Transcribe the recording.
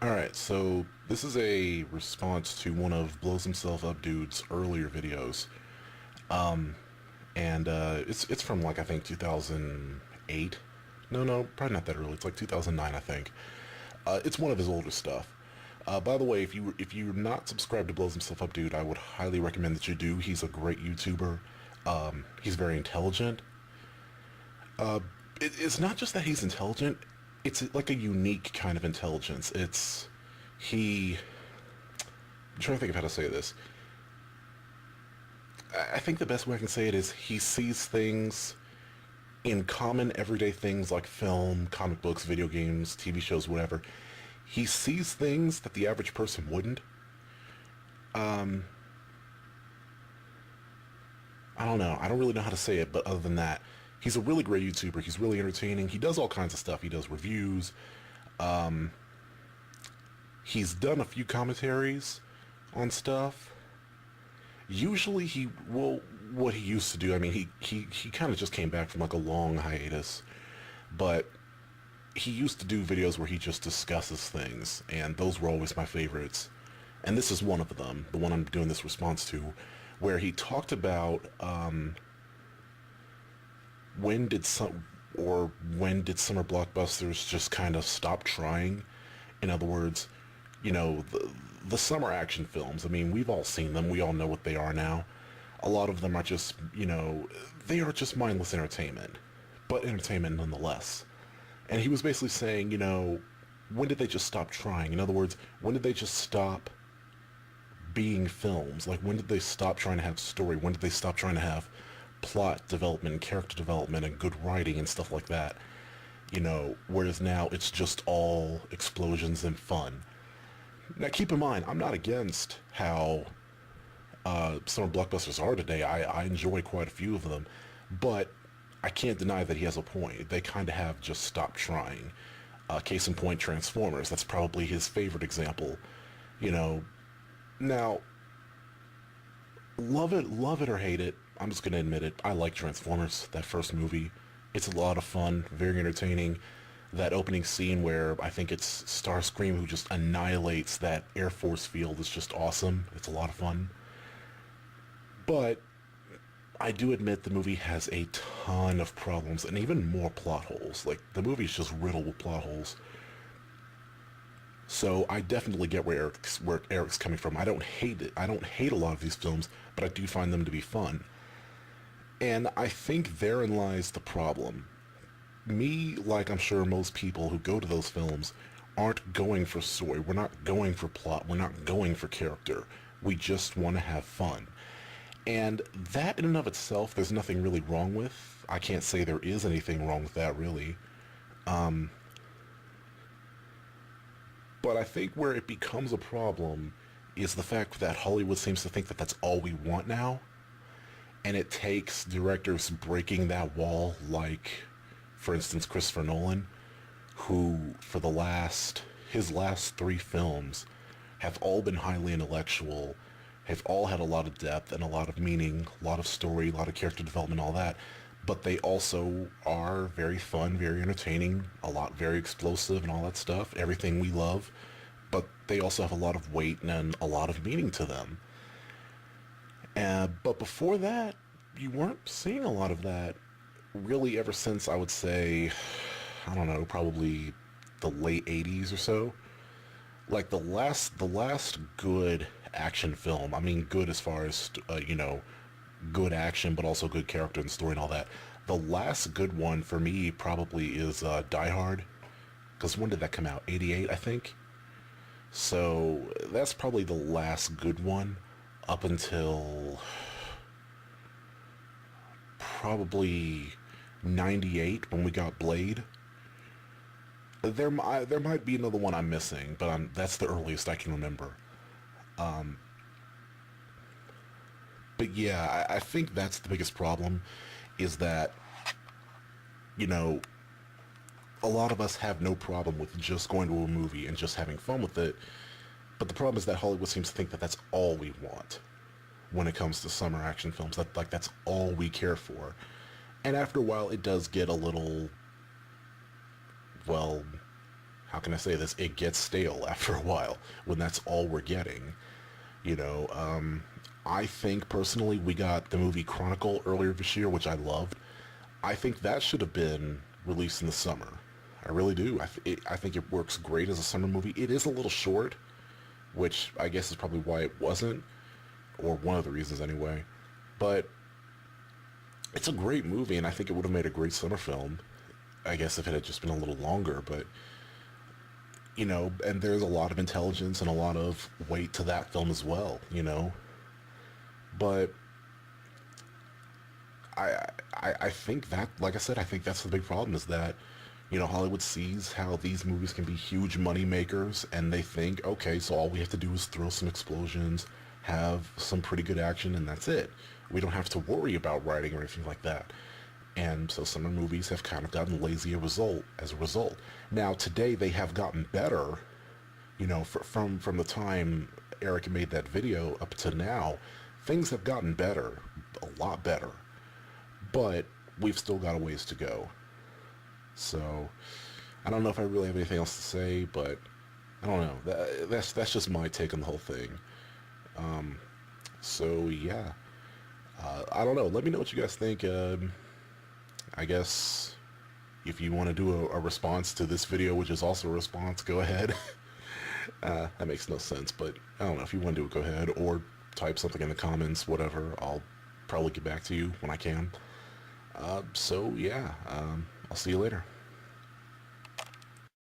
Alright, so this is a response to one of Blows Himself Up Dude's earlier videos. And it's from like I think 2008. No, probably not that early. It's like 2009, I think. It's one of his older stuff. By the way, if you're not subscribed to Blows Himself Up Dude, I would highly recommend that you do. He's a great YouTuber. He's very intelligent. It's not just that he's intelligent. It's like a unique kind of intelligence. He. I'm trying to think of how to say this. I think the best way I can say it is he sees things in common everyday things like film, comic books, video games, TV shows, whatever. He sees things that the average person wouldn't. I don't know. I don't really know how to say it, but other than that, he's a really great YouTuber. He's really entertaining. He does all kinds of stuff. He does reviews. He's done a few commentaries on stuff. Usually what he used to do, I mean, he kind of just came back from like a long hiatus, but he used to do videos where he just discusses things, and those were always my favorites. And this is one of them, the one I'm doing this response to, where he talked about when did summer blockbusters just kind of stop trying. In other words, the summer action films. I mean, we've all seen them. We all know what they are now. A lot of them are just, they are just mindless entertainment, but entertainment nonetheless. And he was basically saying, when did they just stop trying? In other words, when did they just stop being films? Like, when did they stop trying to have story? When did they stop trying to have plot development, character development, and good writing and stuff like that? Whereas now it's just all explosions and fun. Now, keep in mind, I'm not against how summer blockbusters are today. I enjoy quite a few of them, but I can't deny that he has a point. They kind of have just stopped trying. Case in point, Transformers. That's probably his favorite example. Now, love it or hate it, I'm just gonna admit it. I like Transformers. That first movie, it's a lot of fun, very entertaining. That opening scene where I think it's Starscream who just annihilates that Air Force field is just awesome. It's a lot of fun. But I do admit the movie has a ton of problems and even more plot holes. Like, the movie's just riddled with plot holes. So I definitely get where Eric's coming from. I don't hate it. I don't hate a lot of these films, but I do find them to be fun. And I think therein lies the problem. Me, like I'm sure most people who go to those films, aren't going for story. We're not going for plot. We're not going for character. We just want to have fun. And that in and of itself, there's nothing really wrong with. I can't say there is anything wrong with that, really. But I think where it becomes a problem is the fact that Hollywood seems to think that that's all we want now. And it takes directors breaking that wall, like, for instance, Christopher Nolan, who, for his last three films, have all been highly intellectual, have all had a lot of depth and a lot of meaning, a lot of story, a lot of character development, all that. But they also are very fun, very entertaining, very explosive and all that stuff, everything we love. But they also have a lot of weight and a lot of meaning to them. But before that, you weren't seeing a lot of that really ever since, I would say, I don't know, probably the late 80s or so. Like the last good action film, I mean good as far as, good action, but also good character and story and all that. The last good one for me probably is Die Hard. Because when did that come out? 88, I think? So that's probably the last good one up until probably 98 when we got Blade. There might be another one I'm missing, but that's the earliest I can remember. But yeah, I think that's the biggest problem, is that, a lot of us have no problem with just going to a movie and just having fun with it. But the problem is that Hollywood seems to think that that's all we want when it comes to summer action films. That's all we care for. And after a while, it does get a little, well, how can I say this? It gets stale after a while when that's all we're getting. You know, I think personally we got the movie Chronicle earlier this year, which I loved. I think that should have been released in the summer. I really do. I think it works great as a summer movie. It is a little short, which I guess is probably why it wasn't, or one of the reasons anyway. But it's a great movie, and I think it would have made a great summer film. I guess if it had just been a little longer, but and there's a lot of intelligence and a lot of weight to that film as well, But I think that, like I said, I think that's the big problem is that, Hollywood sees how these movies can be huge money makers, and they think, okay, so all we have to do is throw some explosions, have some pretty good action, and that's it. We don't have to worry about writing or anything like that. And so summer movies have kind of gotten lazy as a result. Now today they have gotten better, from the time Eric made that video up to now, things have gotten better, a lot better. But we've still got a ways to go. So I don't know if I really have anything else to say, but I don't know. That's just my take on the whole thing. So yeah, I don't know. Let me know what you guys think. I guess if you want to do a response to this video, which is also a response, go ahead. That makes no sense, but I don't know. If you want to do it, go ahead, or type something in the comments, whatever. I'll probably get back to you when I can. So yeah, I'll see you later.